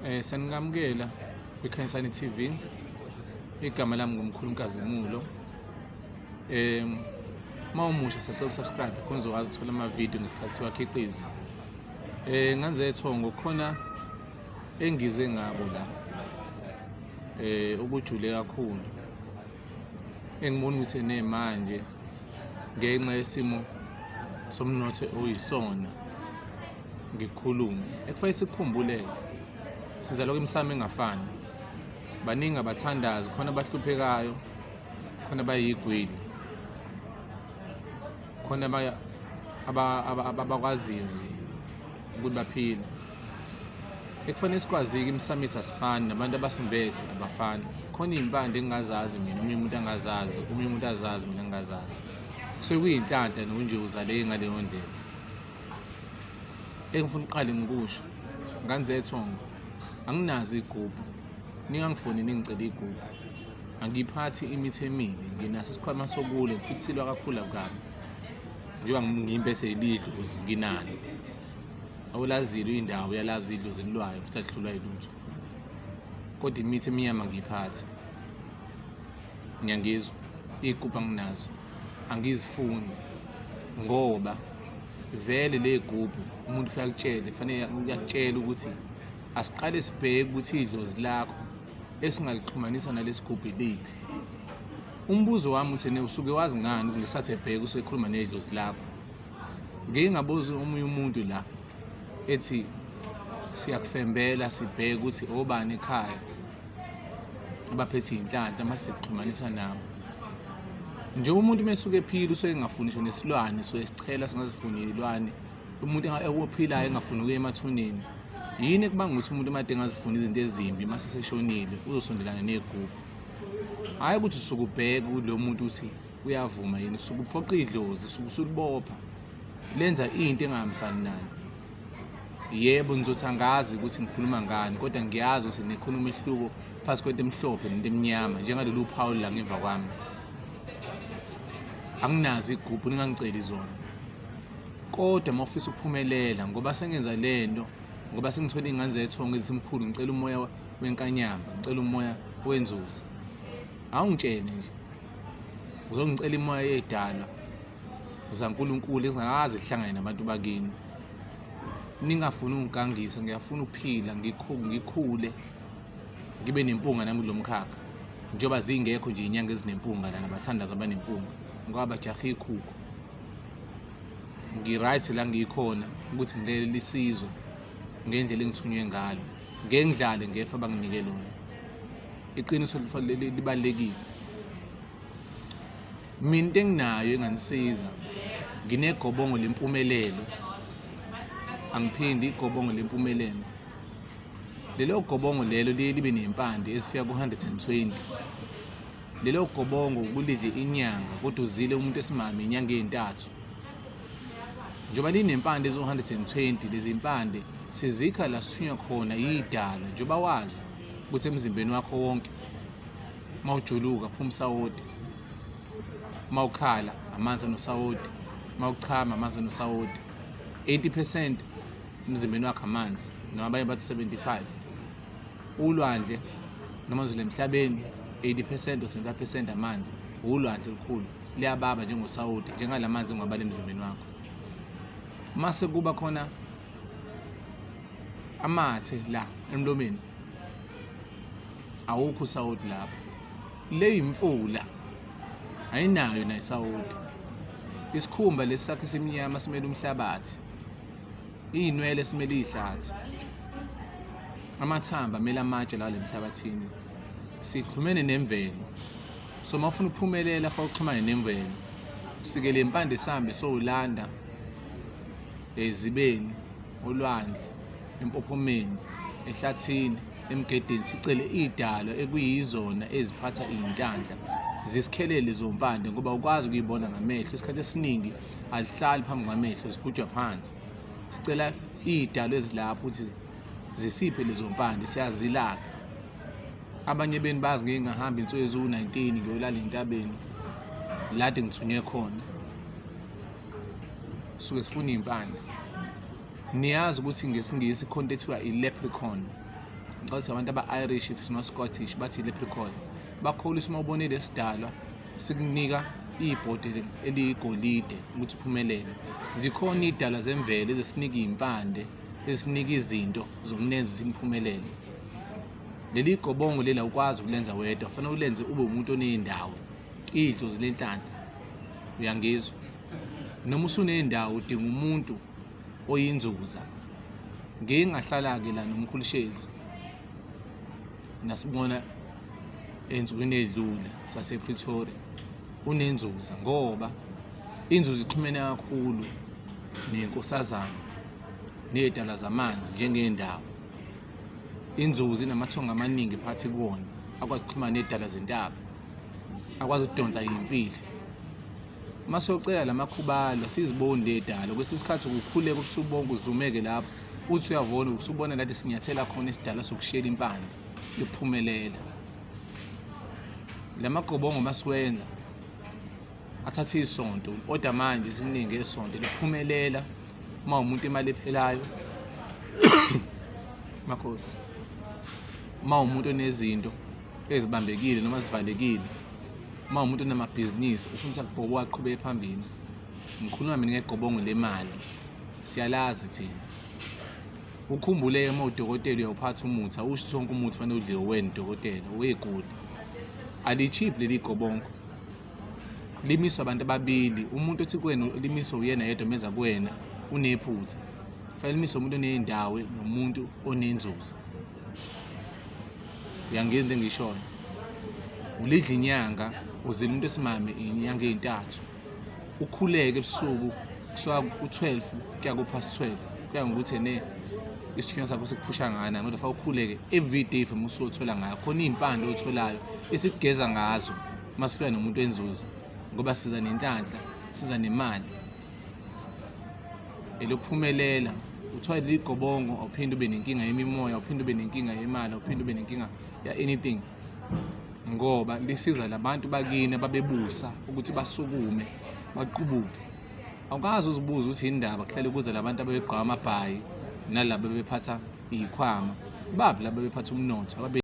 Sanikamukela kwiKHANYISANI TV. Igama lami nguMkhulu Nkhazimulo. Mawumusha sicela usubscribe khona uzokwazi ukuthola amavidiyo ngesikhathi siwakhiqiza. Nganze thongo khona engize ngabo la ukujule kakhulu engibona ukuthi nemanje ngenxa yesimo somnotho oyisona ngikhuluma ekufanele sikukhumbule sizaloko imisamo engafani. Baningi abathandazi, khona abahluphekayo, khona bayigwili, khona abakwaziyo ukuthi baphile. Ekufanele sikwazi-ke imisamo yethu asifani, nabantu abasimbethe abafani. Khona iy'mpande engingazazi mina, omunye umuntu angazazi, omunye umuntu azazi mina ngingazazi. Kusuke kuyinhlanhla nje uzaleke ngaleyo ndlela. Engifuna uqale ngikusho nganze thongo, anginazi igubhu, ningangifuni ningicela igubhu. Angiphathi imithi emibi, nginaso isikhwama sokulwa futhi silwa kakhulu kabi. Njengoba ngimpethe ilidlozi nginalo. Awulazile indawo yalazi idlozi elilwayo futhi alihlulwa yilutho. Kodwa imithi emnyama ngiyiphatha. Ngiyangizwa, iy'gubhu anginazo, angizifuni ngoba vele le gubhu umuntu ufika akutshele, kufanele uyakutshela ukuthi asiqale sibheke ukuthi idlozi lakho esingalixhumanisa nalesi gubhu iliphi. Umbuzo wami uthi usuke wazi ngani ukuthi ngesathi ebheka usekhuluma nedlozi lakho. Ngike ngabuza omunye umuntu la ethi siyakufembela sibheke ukuthi obani ekhaya abaphethe iy'nhlanhla masixhumanisa nawo. Njengoba umuntu mesuke ephila usuke engafuni ngisho nesilwane, so esichela singazifuni iy'lwane. Umuntu ophilayo engafuni ukuya emathuneni. Yini ekubanga ukuthi umuntu made engazifuni izinto ezimbi mase seshonile uzosondelana negubhu? Hhayi ukuthi usuke ubheka kulo muntu uthi uyavuma yini, usuke uphoqa idlozi, usuke usulibopha lenza into engahambisani nayo. Yebo ngizothi angazi ukuthi ngikhuluma ngani, kodwa ngiyazi ukuthi nekhona umehluko phakathi kwento emhlophe nento emnyama, njengalolu phawu la ngemva kwami. Anginazi igubhu, ningangiceli zona. Kodwa uma ufisa ukuphumelela, ngoba sengenza lento, ngoba sengithole iy'ngane zethongo ezithi Mkhulu ngicela umoya wenkanyamba, ngicela umoya wenzuzi. Awungitshele nje, uzongicela imoya yey'dalwa zaNkulunkulu ezingakaze zihlangane nabantu bakini. Ningafuni ukungigangisa, ngiyafuna ukuphila, ngikhule, ngibe nempunga nami kulo mkhakha. Njengoba zingekho nje iy'nyanga ezinempunga lana abathandazi abanempunga, ngoba bajahe ikhukhu. Ngi-right la ngikhona ukuthi ngilele isizwe ngendlela engithunywe ngalo, ngengidlale ngefa abanginike lona. Iqiniso libalulekile. Mina into enginayo enganisiza, nginegobongo lempumelelo. Angiphindi igobongo lempumelelo. Lelo gobongo lelo liye libe ney'mpande ezifika ku-120. Lelo gobongo kulidle inyanga kodwa uzile umuntu esimame inyanga ey'ntathu. Njengoba linempande eziwu-120, lezi mpande sizikha la sithunywa khona yidala. Njengoba wazi ukuthi emzimbeni wakho wonke mawujuluka phuma usawoti, mawukhala amanzi anosawoti, mawuchama amanzi anosawoti. 80% emzimbeni wakho amanzi, noma abanye bathi 75. Ulwandle noma uzule emhlabeni 80% or 75% amanzi. Ulwandle olukhulu liyababa njengosawoti, njengala manzi ongabala emzimbeni wakho. Mase kuba khona amathe la emlomeni, awukho usawoti lapho. Le imfula ayinayo nayo isawoti. Isikhumba lesi sakhe esimnyama simele umhlabathi, iy'nwele simele iy'hlathi, amathamba amele amatshe lawa emhlabathini. Sixhumene nemvelo. So uma ufuna ukuphumelela fanele uxhumane nemvelo. Sike le mpande sihambe sowulanda ezibeni, olwandle, empophomeni, ehlathini, emgedeni, sicele iy'dalwa ekuyizona eziphatha iy'nhlanhla zisikhelele lezo mpande, ngoba ukwazi ukuyibona ngamehlo. Isikhathi esiningi alihlali phambi kwamehlo, zigujwa phansi. Sicela iy'dalwa ezilapho ukuthi zisiphe lezo mpande, siyazilapha. Abanye beni bazi ngeke ngahamba insuku eziwu-19 ngiyolala entabeni la kade ngithunywe khona. Suke sifuna iy'mpande. Niyazi ukuthi ngesingisi ikhona into ethiwa i-leprechaun. ngicabanga abantu aba-Irish no-Scottish bathi leprechaun. Bakholisa uma ubone lesi sidalwa sikunika ibhodwe eliyigolide ukuthi uphumelele. Zikhona iy'dalwa zemvelo ezisinika iy'mpande, ezisinika izinto zokunenza ukuthi niphumelele. Leli gobongo leli awukwazi ukulenza wedwa, kufanele ulenze ube umuntu oney'ndawo, idlozi lenhlanhla, uyangizwa? Noma usuney'ndawo udinga umuntu oyinzuza. Ngike ngahlala-ke la nomkhulu Shezi, nasibona ey'nsukwini ey'dlule sase-Pretoria, unenzuza ngoba inzuzo ixhumene kakhulu nenkosazana ney'dalwa zamanzi njengey'ndawo. Inzuzi inamathongo amaningi phakathi kuwona, akwazi ukuxhumana ney'dalwa zentaba, akwazi ukudonsa iy'mfihlo. Uma siyocela la makhubalo siziboni ley'dalwa, kwesinye isikhathi ukukhuleka usubonke uzumeke lapho uthi uyavona usubona lathi sinyathela khona isidalwa sokushiyela impande yokuphumelela. La magobongo masiwenza athathe isonto, kodwa manje isiningi esonto liphumelela uma umuntu imali ephelayo makhosi, uma umuntu onezinto ezibambekile noma zivalekile, uma umuntu onamabhizinisi ufuna ukuthi akubhoboka aqhubeke phambili. Ngikhuluma mina ngegobongo lemali, siyalazi thina. Ukhumbule-ke uma udokotela uyawuphatha umuthi, awusho ukuthi wonke umuthi fanele udliwe uwena udokotela, weguli. Ali-cheap leli gobongo, limiswa abantu ababili. Umuntu othi kuwena limiswa uyena yedwa meza kuwena unephutha. Fanele limiswe umuntu oney'ndawo nomuntu onenzuzo. Uyangizwa into engishoyo? Ulidla inyanga, uzila umuntu esimame inyanga ey'ntathu. Ukhuleke ebusuku kusuka ku-12 kuya ku-12, kuya ngokuthi isithunywa sakho sikuphusha ngani, kodwa fanele ukhuleke everyday from usuyothola ngayo. Khona iy'mpande oy'tholayo esikugeza ngazo uma sifika nomuntu wenzuzo, ngoba siza nenhlanhla, siza nemali. Elokuphumelela uthola leli gobongo, awuphinde ube nenkinga yemimoya, awuphinde ube nenkinga yemali, awuphinde ube nenkinga ya-anything, ngoba lisiza labantu bakini ababebusa ukuthi basukume baqubuke. Awukazi uzibuza ukuthi indaba kuhlale kuza labantu ababegqoka amabhayi nalabo bebephatha iy'khwama, babi labo bebephatha umnotho